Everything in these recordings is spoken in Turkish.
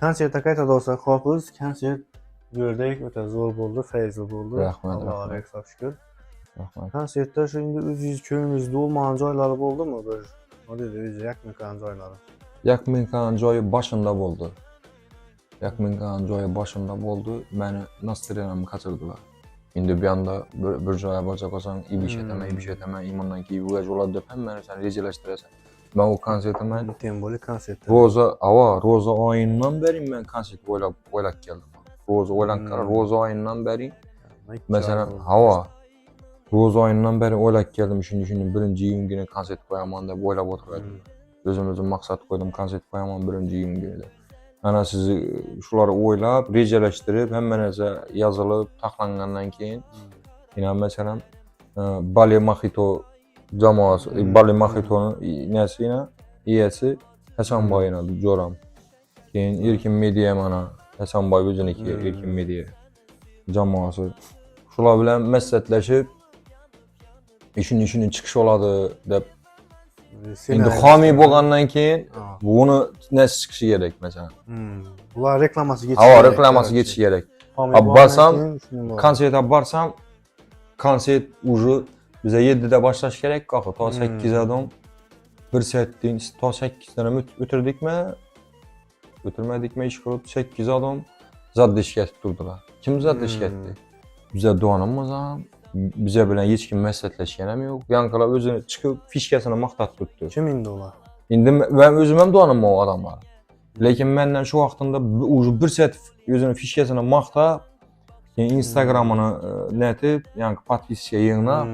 Konsertga qayta olsak, hopuz konsert gördük, o'ta zo'r bo'ldi, fayzli bo'ldi. Rahmat, Allohga rahmat. çok şükür. Rahmat. Konsertda shu endi o'zingiz ko'nglingizni olmagan joylari bo'ldimi? Bir nima deydi, o'zi yoqmagan joylari. Yakminkan joyi başında oldu. Yakminkan joyi başında oldu. Beni Nastiryan'ımı kaçırdılar. Şimdi bir anda bir joya bakacak olsan, ibiş eteme, imandan ki bu gece ola döpen beni sen rezilleştirirsen. Ben o konserte ben Tembolik konsertda. Roza ayından beri ben konsert oylak geldim. Roza ayından beri mesela Roza ayından beri oylak geldim. Şimdi birinci yıl günü konsert koyamam da oylap oturuyordum. Özüm maksat koydum konsert koyamam birinci yıl günü de. Ana sizi şuları oylap, rejeleştirip hemen yazılıp taklangandan keyin yine mesela Bali Mojito jamoasi, Bali Mojito'nun nesine iyesi Hasanboy edi, Joram. Keyin Erkin Media mana Hasanboy o'ziniki Erkin Media jamoasi. Shular bilan maslahatlashib ishini chiqish oladi deb endi homiy bo'lgandan keyin buni nasi chiqishi kerak mesela. Bular reklamasi geçiş Reklamasi geçiş kerak. Barsam konsertga barsam konsert уже bize 7'de başlaş gerek kalktı. Ta 8 adam bir saattin ta 8 tane ötürdük mi? Ötürmedik mi iş kurup 8 adam zat dişket durdular. Kim zat dişketti? Bize doğanımızdan bize bilen hiç kim mesletleşkenem yok. Yankılar özünü çıkıp fişkesine maktat tuttu. Kim indi olar? İndi ben özümem doğanım o adamlar. Lakin benden şu vaxtında ucu bir saat özünün fişkesine maktat Instagram'ını netip, yani patvisya yığına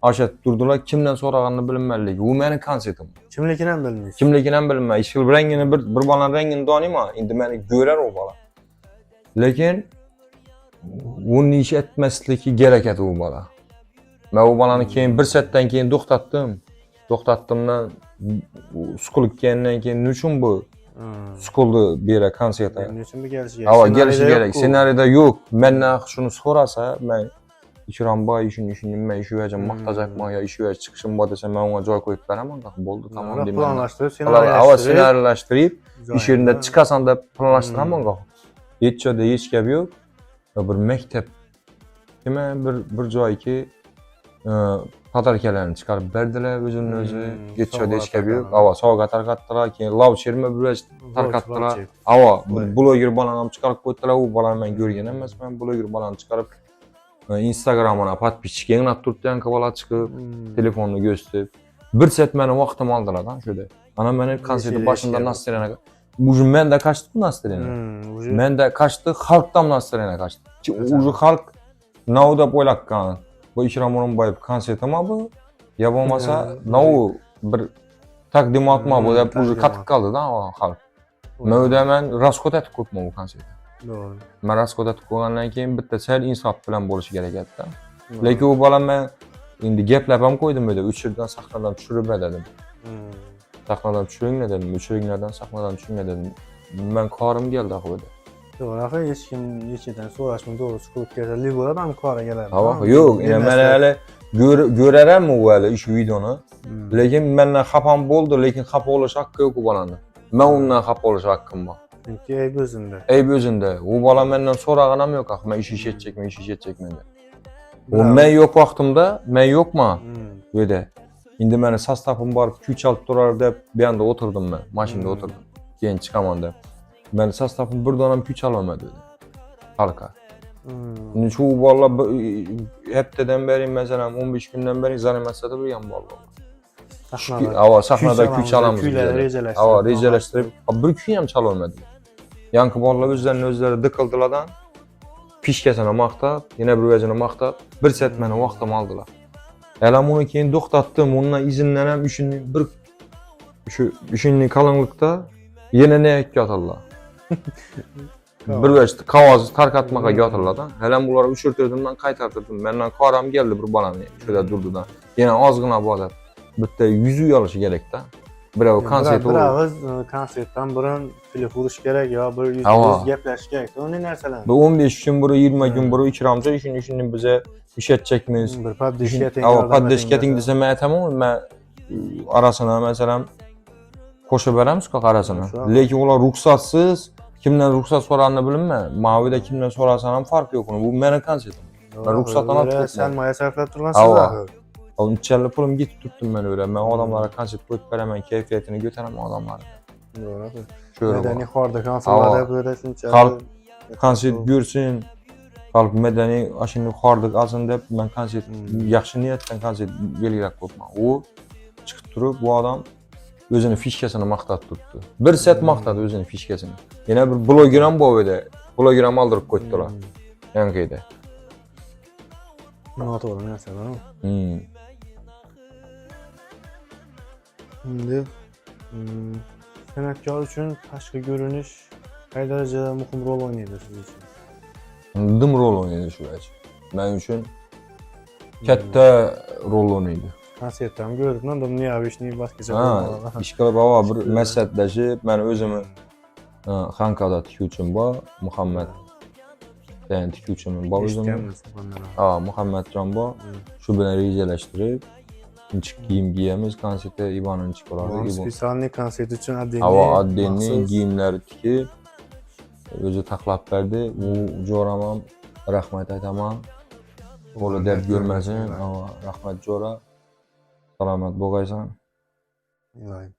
aşat durdular. Kimden sorağını bilinmelidir. Bu benim konsertim. Kimliginden bilmiyorsun. Kimliginden bilmem. İşkil rengini bir balanın rengini tanıyma. İndi beni görer o bala. Lakin bunun iş etmesliki gereketi o bala. Ben o balanı keyin bir saatten keyin to'xtatdim. To'xtatdimdan skuluk kelgandan keyin nechun bu? Skuldu bir yere konsertga. Nechun bir gelishi kerak? Gelishi kerak. Senaryoda yo'q. Mendan shuni so'rasa, men İkramboy ishini men shu yerga maqtajakman yo shu yerga chiqishim bor desam, men unga joy qo'yib beraman. Bo'ldi, tamam deyman. Planlashtirib, senaryolashtirib, ish yerida chiqasan deb planlashtiraman. Hech joyda hech gap yo'q. Bir maktab bir joyki patarkalarni chiqarib berdilar o'zini o'zi. Hech joyda hech gap yo'q. Sovg'a tarqatdilar, keyin lavcherma bir tarqatdilar. Bloger balani ham chiqarib qo'ydilar. U balani men ko'rgan emasman. Bloger balani chiqarib Instagram'ına patpichga yanglab turibdi, yanka bola chiqib, telefonni gösterib. Bir saat meni vaqtim oldilar lan şöyle. Ana meni konsertning boshida Nastiriyanaga. Uje menda kaçtı bu Nastiriyana. Menda kaçtı, xalqdan Nastiriyana kaçtı. Uje xalq nauda o'ylaqkan. Bu Ikrom O'rinboyev konserti mi bu? Ya bo'lmasa, nau bir taqdimotmi bu deb uje qatib qoldi da xalq. Men o'daman rasxot etib qo'yibman bu konsertda. Doğru. Men rasxot etib qo'ygandan keyin bitta sal insof bilan bo'lishi kerak edi. Lekin u bolam men endi gaplab ham qo'ydim edi. O'chirdan sahnadan tushirib dedim. Sahnadan tushiringlar dedim. O'chiringlardan sahnadan tushiringlar dedim. Men qorim keldi axir. To'g'ri, hech kim nechidan so'rashmay to'g'ri qilib kelsa, bo'ladi ham qora keladi. Yo'q, men hali ko'raram u hali ish videoni. Lekin mendan xafam bo'ldi, lekin xafa bo'lish haqqi yo'q u bolani. Men undan xafa bo'lish haqqim bor. Çünkü ayb o'zinde. Ayb o'zinde. U bola mendan so'ragan ham yo'q, men ish etchakman deb. Men yo'q vaqtimda, men yo'qman. Bu yerda. Endi meni sostavim borib kuch olib turar deb bu yerda o'tirdim men, mashinada o'tirdim. Keyin chiqaman deb. Men sostavim bir donam kuch olmadi dedi. Halqa. Shu bola haftadan beri, masalan 15 kundan beri zanimasada bo'lgan bola. Sahnada kuch olamiz. Rejalashtirib, bir kuch ham chala olmadi. Yankı bolalar o'zlari diqildilardan pishkasini maqtab, yana bir vajini maqtab, bir saat meni vaqtim oldilar. Elam uni keyin to'xtatdim, undan izindan ham ishning qalinlikda yana ne yotarlar. Bir vaj qog'oz tarqatmaga yotarlardan. Elam ular uchirtirdimdan qaytartirdim. Mendan qoram keldi bir bolani, shunda durdidan. Yana ozgina bo'ldi. Bitta yuzi uyalishi kerak-da. Birov konsert konsertdan burun telefon urish kerak yo bir yuz gaplashish kerak. O'nday narsalar. Bu 15 kun buru 20 kun buru Ikromcha ishini bize ish etchakmiz. Bir paddeshkating desam men aytaman, men arasına masalan qo'shib beramiz-ku arasına. Lekin ular ruxsatsiz Kimden ruhsat soranını bilinme. Mavide kimden sorarsan hem fark yok onun. Bu benim konsertim. Ben ruhsattan alıp Sen tutmadım. maya sarflap turgan Hava. siz ahir. Oğlum içeride pulum git tuttum ben öyle. Ben o adamlara konsert koyup veremem, keyfiyetini götüremem o adamlara. Doğru. Şöyle Medeni bak. xorda Hava. konserlarda yapıveresin. Halk konsert görsün. Halk medeni aşını xordik alsın dep ben konsert yaxşı niyetten konsert belgilep koyma. O çıkıp durup bu adam özünün fişkesini maqtat tuttu. Bir set maqtadı özünün fişkesini. Yine bir blogeram bu öyle. Blogeram aldırıp koydular. Yankıydı. Noto'lu mesela. Hmm. Şimdi san'atkar üçün tashqi görünüş qay darajada muhim rol o'ynaydi siz uchun? Dım rol oynadı şu vəc. Mənim üçün katta rol oynadı. Konsertdan gördük, da niyə abişni başqaca Ha, işqilib hava bir məsləhətləşib mən özümü Xankada tikuvchim bor, Muhammad degan tikuvchim bor özümü. Ha, Muhammadjon bor. Shu bilan rejalashtirib inchiq kiyim kiyamiz, konsertda Ivan'ın inchiq bo'ladi. Spesialniy konsert uchun Hava addenni kiyimlari tikib o'zi taqlab berdi. U jo'ramam rahmat aytaman. Qo'li deb görməsin. Hava rahmat jo'ra. Salomat bo'lg'aysan. Iloyim.